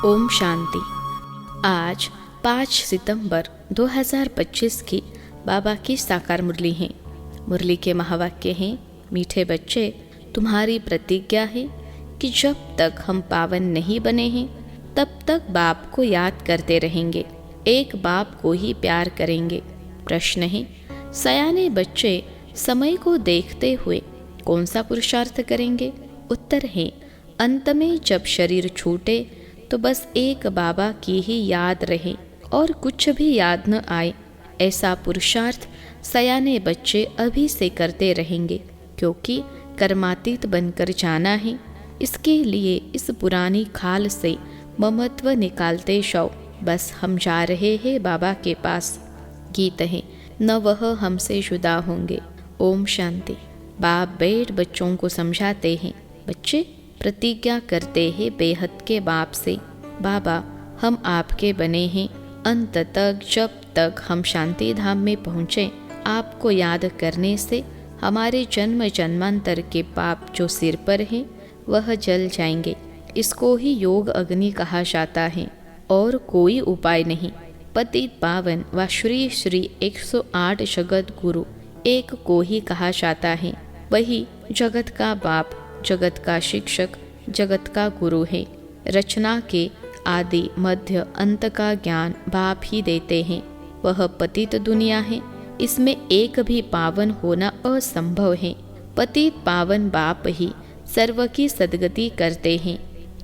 ओम शांति। आज 5 सितंबर 2025 की बाबा की साकार मुरली है। मुरली के महावाक्य हैं, मीठे बच्चे, तुम्हारी प्रतिज्ञा है कि जब तक हम पावन नहीं बने हैं तब तक बाप को याद करते रहेंगे, एक बाप को ही प्यार करेंगे। प्रश्न है, सयाने बच्चे समय को देखते हुए कौन सा पुरुषार्थ करेंगे? उत्तर है, अंत में जब शरीर छूटे तो बस एक बाबा की ही याद रहे और कुछ भी याद न आए, ऐसा पुरुषार्थ सयाने बच्चे अभी से करते रहेंगे, क्योंकि कर्मातीत बनकर जाना है। इसके लिए इस पुरानी खाल से ममत्व निकालते शव, बस हम जा रहे हैं बाबा के पास। गीत है, न वह हमसे जुदा होंगे। ओम शांति। बाप बैठ बच्चों को समझाते हैं, बच्चे प्रतिज्ञा करते हैं बेहद के बाप से, बाबा हम आपके बने हैं, अंत तक जब तक हम शांति धाम में पहुँचे आपको याद करने से हमारे जन्म जन्मांतर के पाप जो सिर पर हैं वह जल जाएंगे। इसको ही योग अग्नि कहा जाता है और कोई उपाय नहीं। पतित पावन व श्री श्री 108 जगत गुरु एक को ही कहा जाता है, वही जगत का बाप, जगत का शिक्षक, जगत का गुरु है। रचना के आदि मध्य अंत का ज्ञान बाप ही देते हैं। वह पतित दुनिया है, इसमें एक भी पावन होना असंभव है। पतित पावन बाप ही सर्व की सद्गति करते हैं।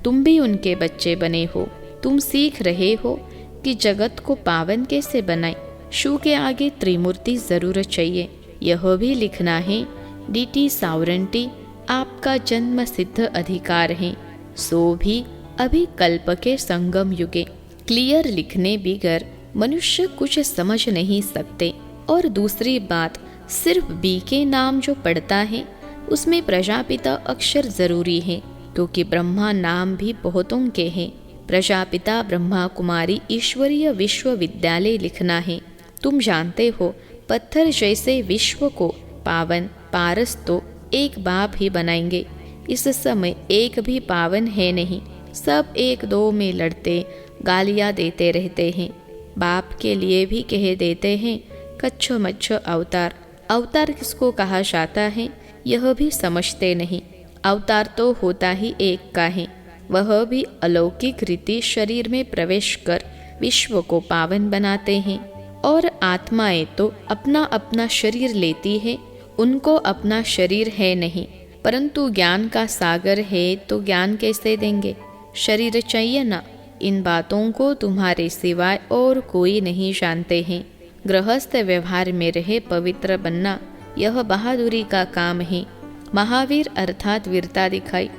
तुम भी उनके बच्चे बने हो। तुम सीख रहे हो कि जगत को पावन कैसे बनाए। शू के आगे त्रिमूर्ति जरूर चाहिए, यह भी लिखना है। डीटी सावरेंटी आपका जन्म सिद्ध अधिकार है, सो भी अभी कल्प के संगम युगे। क्लियर लिखने बिगर मनुष्य कुछ समझ नहीं सकते। और दूसरी बात, सिर्फ बी के नाम जो पढ़ता है उसमें प्रजापिता अक्षर जरूरी है, क्योंकि ब्रह्मा नाम भी बहुतों के हैं। प्रजापिता ब्रह्मा कुमारी ईश्वरीय विश्वविद्यालय लिखना है। तुम जानते हो, पत्थर जैसे विश्व को पावन पारस तो एक बाप ही बनाएंगे। इस समय एक भी पावन है नहीं, सब एक दो में लड़ते गालियाँ देते रहते हैं। बाप के लिए भी कह देते हैं कच्छ मच्छ अवतार। अवतार किसको कहा जाता है यह भी समझते नहीं। अवतार तो होता ही एक का है, वह भी अलौकिक रीति शरीर में प्रवेश कर विश्व को पावन बनाते हैं। और आत्माएं तो अपना अपना शरीर लेती है, उनको अपना शरीर है नहीं, परंतु ज्ञान का सागर है तो ज्ञान कैसे देंगे? शरीर चाहिए ना। इन बातों को तुम्हारे सिवाय और कोई नहीं जानते हैं। गृहस्थ व्यवहार में रहे पवित्र बनना, यह बहादुरी का काम है। महावीर अर्थात वीरता दिखाई,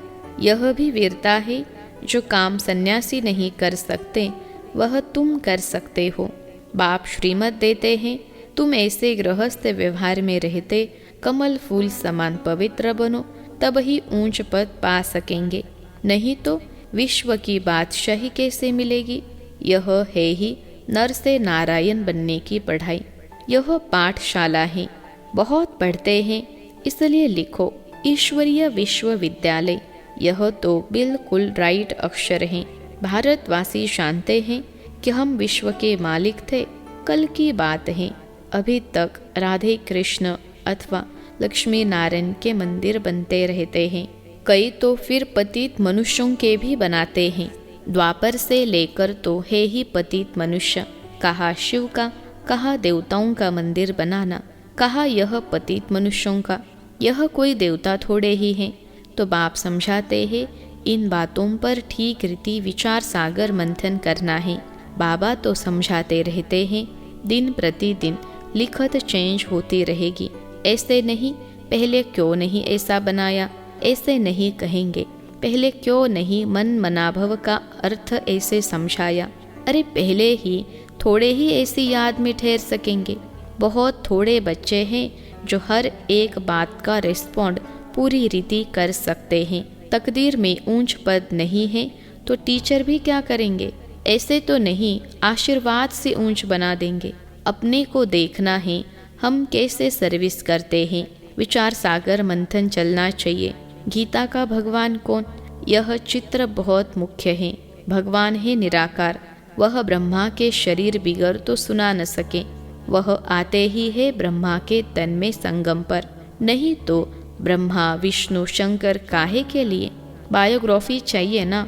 यह भी वीरता है। जो काम सन्यासी नहीं कर सकते वह तुम कर सकते हो। बाप श्रीमत देते हैं, तुम ऐसे गृहस्थ व्यवहार में रहते कमल फूल समान पवित्र बनो, तब ही ऊंच पद पा सकेंगे, नहीं तो विश्व की बादशाही कैसे मिलेगी? यह है ही नर से नारायण बनने की पढ़ाई। यह पाठशाला है, बहुत पढ़ते हैं इसलिए लिखो ईश्वरीय विश्वविद्यालय। यह तो बिल्कुल राइट अक्षर हैं। भारतवासी जानते हैं कि हम विश्व के मालिक थे, कल की बात है। अभी तक राधे कृष्ण अथवा लक्ष्मी नारायण के मंदिर बनते रहते हैं। कई तो फिर पतित मनुष्यों के भी बनाते हैं। द्वापर से लेकर तो है ही पतित मनुष्य। कहा शिव का, कहा देवताओं का मंदिर बनाना, कहा यह पतित मनुष्यों का। यह कोई देवता थोड़े ही हैं। तो बाप समझाते हैं, इन बातों पर ठीक रीति विचार सागर मंथन करना है। बाबा तो समझाते रहते हैं, दिन प्रतिदिन लिखत चेंज होती रहेगी। ऐसे नहीं, पहले क्यों नहीं ऐसा बनाया, ऐसे नहीं कहेंगे। पहले क्यों नहीं मन मनाभव का अर्थ ऐसे समझाया। अरे पहले ही थोड़े ही ऐसी याद में ठहर सकेंगे। बहुत थोड़े बच्चे हैं जो हर एक बात का रिस्पॉन्ड पूरी रीति कर सकते हैं। तकदीर में ऊंच पद नहीं है तो टीचर भी क्या करेंगे? ऐसे तो नहीं आशीर्वाद से ऊंच बना देंगे। अपने को देखना है, हम कैसे सर्विस करते हैं। विचार सागर मंथन चलना चाहिए। गीता का भगवान कौन? यह चित्र बहुत मुख्य है। भगवान है निराकार, वह ब्रह्मा के शरीर बिगर तो सुना न सके। वह आते ही है ब्रह्मा के तन में संगम पर, नहीं तो ब्रह्मा विष्णु शंकर काहे के लिए। बायोग्राफी चाहिए ना,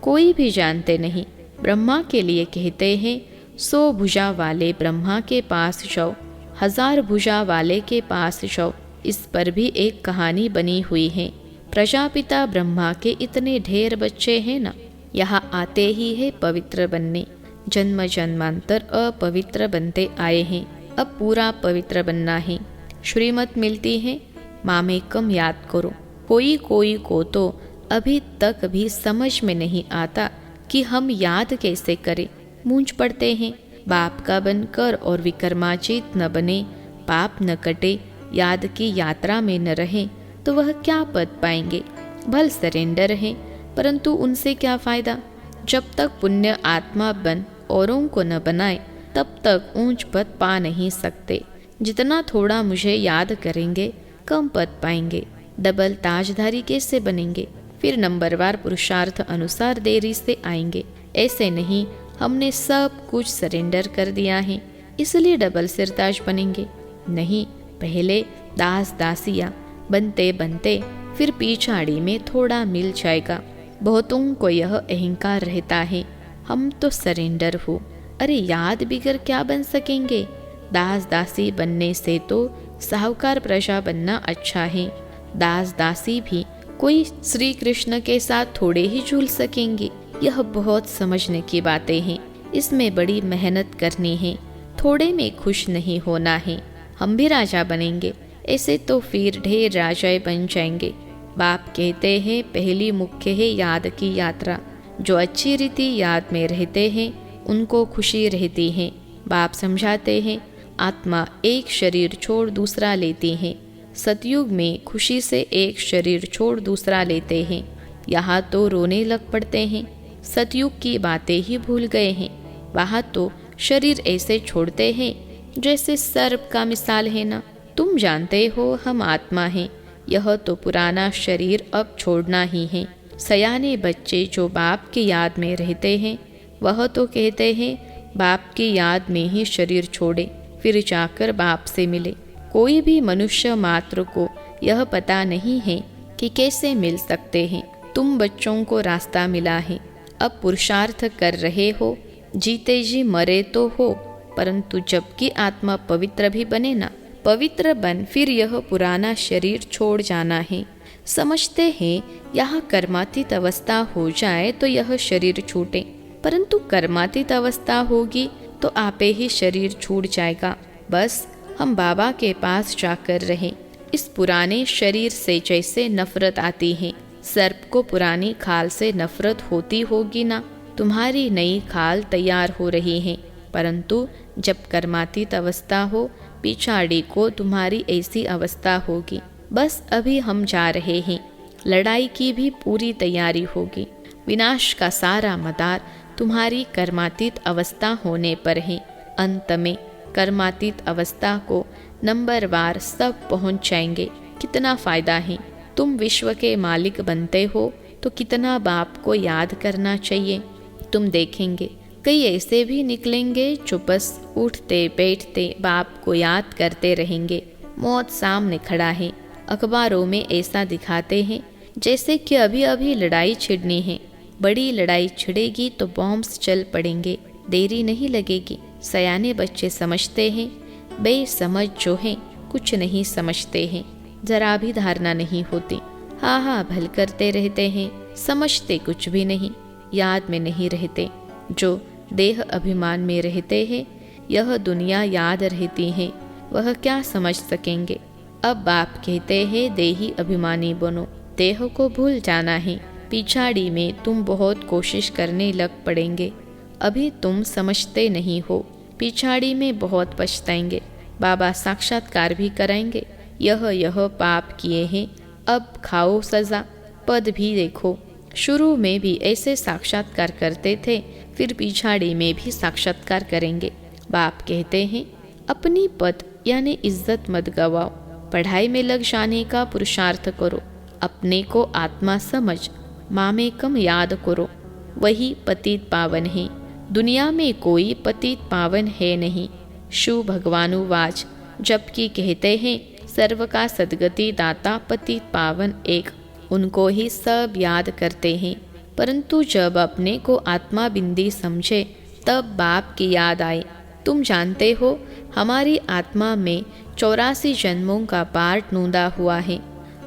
कोई भी जानते नहीं। ब्रह्मा के लिए कहते हैं 100 भुजा वाले ब्रह्मा के पास जाओ, 1000 भुजा वाले के पास जाओ। इस पर भी एक कहानी बनी हुई है। प्रजापिता ब्रह्मा के इतने ढेर बच्चे हैं ना, यहाँ आते ही है पवित्र बनने। जन्म जन्मांतर अपवित्र बनते आए हैं, अब पूरा पवित्र बनना है। श्रीमत मिलती है, मामेकम याद करो। कोई कोई को तो अभी तक भी समझ में नहीं आता कि हम याद कैसे करें। मूंझ पड़ते हैं, बाप का बनकर और विक्रमाजित न बने, पाप न कटे, याद की यात्रा में न रहें तो वह क्या पद पाएंगे। भल सरेंडर है, परंतु उनसे क्या फायदा। जब तक पुण्य आत्मा बन औरों को न बनाए तब तक ऊंच पद पा नहीं सकते। जितना थोड़ा मुझे याद करेंगे कम पद पाएंगे। डबल ताजधारी कैसे बनेंगे, फिर नंबरवार पुरुषार्थ अनुसार देरी से आएंगे। ऐसे नहीं, हमने सब कुछ सरेंडर कर दिया है इसलिए डबल सिरताज बनेंगे। नहीं, पहले दास दासिया बनते बनते फिर पिछाड़ी में थोड़ा मिल जाएगा। बहुतों को यह अहंकार रहता है, हम तो सरेंडर हो। अरे याद बिगर क्या बन सकेंगे। दास दासी बनने से तो साहूकार प्रजा बनना अच्छा है। दास दासी भी कोई श्री कृष्ण के साथ थोड़े ही झूल सकेंगे। यह बहुत समझने की बातें हैं, इसमें बड़ी मेहनत करनी है। थोड़े में खुश नहीं होना है। हम भी राजा बनेंगे, ऐसे तो फिर ढेर राजाएं बन जाएंगे। बाप कहते हैं पहली मुख्य है याद की यात्रा। जो अच्छी रीति याद में रहते हैं उनको खुशी रहती है। बाप समझाते हैं आत्मा एक शरीर छोड़ दूसरा लेती है। सतयुग में खुशी से एक शरीर छोड़ दूसरा लेते हैं। यहाँ तो रोने लग पड़ते हैं, सतयुग की बातें ही भूल गए हैं। वहाँ तो शरीर ऐसे छोड़ते हैं जैसे सर्प का मिसाल है ना। तुम जानते हो हम आत्मा हैं, यह तो पुराना शरीर अब छोड़ना ही है। सयाने बच्चे जो बाप की याद में रहते हैं वह तो कहते हैं बाप की याद में ही शरीर छोड़े, फिर जाकर बाप से मिले। कोई भी मनुष्य मात्र को यह पता नहीं है कि कैसे मिल सकते हैं। तुम बच्चों को रास्ता मिला है, अब पुरुषार्थ कर रहे हो। जीते जी मरे तो हो, परंतु जबकि आत्मा पवित्र भी बने ना, पवित्र बन फिर यह पुराना शरीर छोड़ जाना है। समझते हैं यहाँ कर्मातीत अवस्था हो जाए तो यह शरीर छूटे, परंतु कर्मातीत अवस्था होगी तो आपे ही शरीर छूट जाएगा। बस हम बाबा के पास जाकर रहें। इस पुराने शरीर से जैसे नफरत आती है, सर्प को पुरानी खाल से नफरत होती होगी ना। तुम्हारी नई खाल तैयार हो रही है, परंतु जब कर्मातीत अवस्था हो पिछाड़ी को तुम्हारी ऐसी अवस्था होगी। बस अभी हम जा रहे हैं, लड़ाई की भी पूरी तैयारी होगी। विनाश का सारा मदार तुम्हारी कर्मातीत अवस्था होने पर है। अंत में कर्मातीत अवस्था को नंबरवार सब पहुंच जाएंगे। कितना फायदा है। तुम विश्व के मालिक बनते हो तो कितना बाप को याद करना चाहिए। तुम देखेंगे कई ऐसे भी निकलेंगे जो बस उठते बैठते बाप को याद करते रहेंगे। मौत सामने खड़ा है। अखबारों में ऐसा दिखाते हैं जैसे कि अभी अभी लड़ाई छिड़नी है। बड़ी लड़ाई छिड़ेगी तो बॉम्ब्स चल पड़ेंगे, देरी नहीं लगेगी। सयाने बच्चे समझते हैं, बेसमझ जो हैं कुछ नहीं समझते हैं, जरा भी धारणा नहीं होती। हाँ हाँ भल करते रहते हैं, समझते कुछ भी नहीं, याद में नहीं रहते। जो देह अभिमान में रहते हैं, यह दुनिया याद रहती है, वह क्या समझ सकेंगे। अब बाप कहते हैं देही अभिमानी बनो, देह को भूल जाना है। पिछाड़ी में तुम बहुत कोशिश करने लग पड़ेंगे, अभी तुम समझते नहीं हो, पिछाड़ी में बहुत पछताएंगे। बाबा साक्षात्कार भी कराएंगे, यह पाप किए हैं, अब खाओ सजा। पद भी देखो, शुरू में भी ऐसे साक्षात्कार करते थे, फिर पिछाड़ी में भी साक्षात्कार करेंगे। बाप कहते हैं अपनी पद यानी इज्जत मत गवाओ, पढ़ाई में लग जाने का पुरुषार्थ करो, अपने को आत्मा समझ, मामेकम याद करो। वही पतित पावन है। दुनिया में कोई पतित पावन है नहीं। शिव भगवानुवाच, जबकि कहते हैं सर्व का सद्गति दाता पतित पावन एक, उनको ही सब याद करते हैं। परंतु जब अपने को आत्मा बिंदी समझे तब बाप की याद आए। तुम जानते हो हमारी आत्मा में 84 जन्मों का पार्ट नूंदा हुआ है,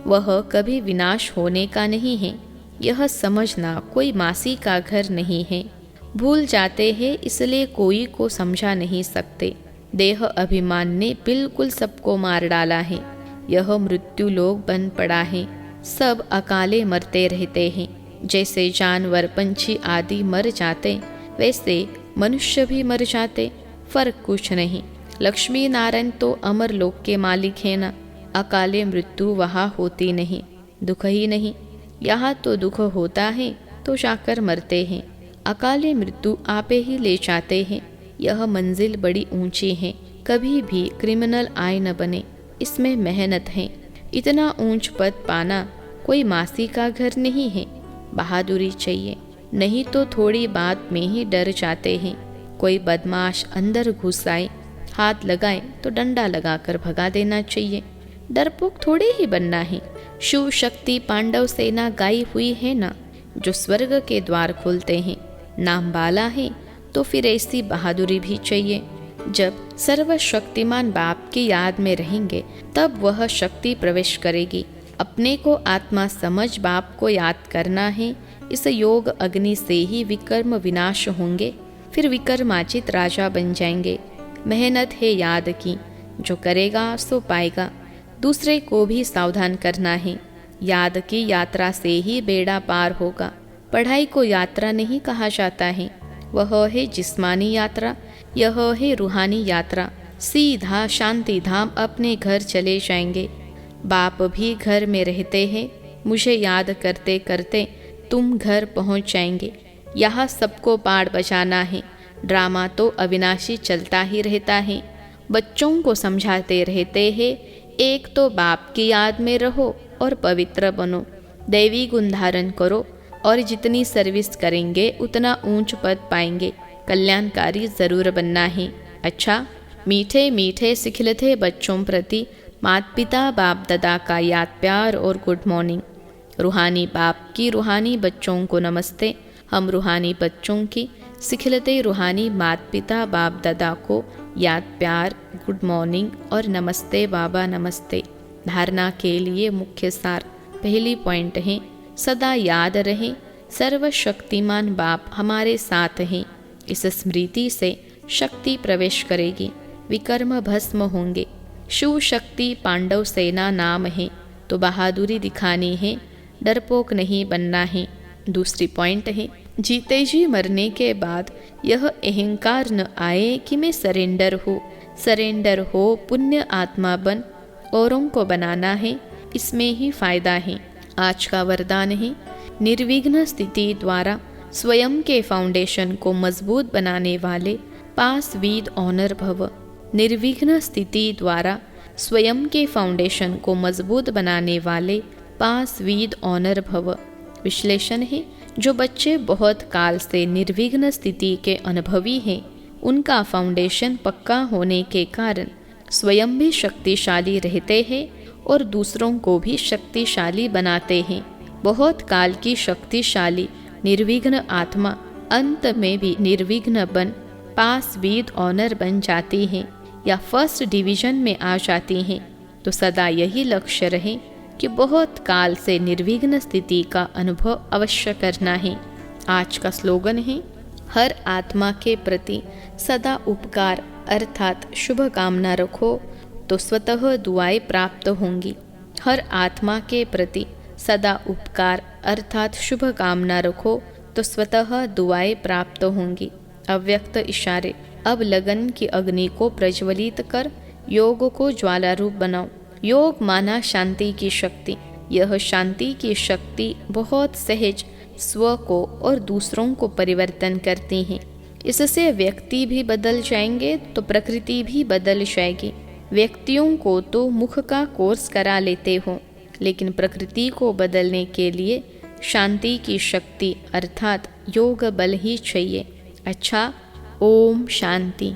वह कभी विनाश होने का नहीं है। यह समझना कोई मासी का घर नहीं है। भूल जाते हैं इसलिए कोई को समझा नहीं सकते। देह अभिमान ने बिल्कुल सबको मार डाला है। यह मृत्यु लोक बन पड़ा है। सब अकाले मरते रहते हैं। जैसे जानवर पंछी आदि मर जाते वैसे मनुष्य भी मर जाते, फर्क कुछ नहीं। लक्ष्मी नारायण तो अमर लोक के मालिक है ना। अकाले मृत्यु वहाँ होती नहीं, दुख ही नहीं। यहाँ तो दुख होता है तो जाकर मरते हैं। अकाले मृत्यु आपे ही ले जाते हैं। यह मंजिल बड़ी ऊंची है, कभी भी क्रिमिनल आय न बने, इसमें मेहनत है। इतना ऊंच पद पाना कोई मासी का घर नहीं है। बहादुरी चाहिए, नहीं तो थोड़ी बात में ही डर जाते हैं। कोई बदमाश अंदर घुस आए, हाथ लगाए तो डंडा लगाकर भगा देना चाहिए। डरपोक थोड़े ही बनना है। शिव शक्ति पांडव सेना गाई हुई है ना, जो स्वर्ग के द्वार खोलते हैं। नाम बाला है तो फिर ऐसी बहादुरी भी चाहिए। जब सर्वशक्तिमान बाप की याद में रहेंगे तब वह शक्ति प्रवेश करेगी। अपने को आत्मा समझ बाप को याद करना है। इस योग अग्नि से ही विकर्म विनाश होंगे, फिर विकर्माचित राजा बन जाएंगे। मेहनत है याद की, जो करेगा सो पाएगा। दूसरे को भी सावधान करना है। याद की यात्रा से ही बेड़ा पार होगा। पढ़ाई को यात्रा नहीं कहा जाता है, वह है जिस्मानी यात्रा, यह है रूहानी यात्रा। सीधा शांति धाम अपने घर चले जाएंगे। बाप भी घर में रहते हैं। मुझे याद करते करते तुम घर पहुंच जाएंगे। यहाँ सबको पाड़ बजाना है। ड्रामा तो अविनाशी चलता ही रहता है। बच्चों को समझाते रहते हैं, एक तो बाप की याद में रहो और पवित्र बनो, दैवी गुण धारण करो, और जितनी सर्विस करेंगे उतना ऊंच पद पाएंगे। कल्याणकारी जरूर बनना है। अच्छा, मीठे मीठे सिखलते बच्चों प्रति माता पिता बाप दादा का याद प्यार और गुड मॉर्निंग। रूहानी बाप की रूहानी बच्चों को नमस्ते। हम रूहानी बच्चों की सिखलते रूहानी माता पिता बाप दादा को याद प्यार, गुड मॉर्निंग और नमस्ते बाबा नमस्ते। धारणा के लिए मुख्य सार। पहली पॉइंट है, सदा याद रहे सर्वशक्तिमान बाप हमारे साथ हैं। इस स्मृति से शक्ति प्रवेश करेगी, विकर्म भस्म होंगे। शिव शक्ति पांडव सेना नाम है तो बहादुरी दिखानी है, डरपोक नहीं बनना है। दूसरी पॉइंट है, जीते जी मरने के बाद यह अहंकार न आए कि मैं सरेंडर हूँ। सरेंडर हो पुण्य आत्मा बन औरों को बनाना है, इसमें ही फायदा है। आज का वरदान है, निर्विघ्न स्थिति द्वारा स्वयं के फाउंडेशन को मजबूत बनाने वाले पास विद ऑनर भव। निर्विघ्न स्थिति द्वारा स्वयं के फाउंडेशन को मजबूत बनाने वाले पास विद ऑनर भव। विश्लेषण है, जो बच्चे बहुत काल से निर्विघ्न स्थिति के अनुभवी हैं, उनका फाउंडेशन पक्का होने के कारण स्वयं भी शक्तिशाली रहते हैं और दूसरों को भी शक्तिशाली बनाते हैं। बहुत काल की शक्तिशाली निर्विघ्न आत्मा अंत में भी निर्विघ्न बन पास विद ऑनर बन जाती हैं या फर्स्ट डिवीजन में आ जाती हैं। तो सदा यही लक्ष्य रहे कि बहुत काल से निर्विघ्न स्थिति का अनुभव अवश्य करना है। आज का स्लोगन है, हर आत्मा के प्रति सदा उपकार अर्थात शुभ कामना रखो तो स्वतः दुआएं प्राप्त होंगी। हर आत्मा के प्रति सदा उपकार अर्थात शुभ कामना रखो तो स्वतः दुआएं प्राप्त होंगी। अव्यक्त इशारे। अब लगन की अग्नि को प्रज्वलित कर योग को ज्वाला रूप बनाओ। योग माना शांति की शक्ति। यह शांति की शक्ति बहुत सहज स्व को और दूसरों को परिवर्तन करती है। इससे व्यक्ति भी बदल जाएंगे तो प्रकृति भी बदल जाएगी। व्यक्तियों को तो मुख का कोर्स करा लेते हो, लेकिन प्रकृति को बदलने के लिए शांति की शक्ति अर्थात योग बल ही चाहिए। अच्छा, ओम शांति।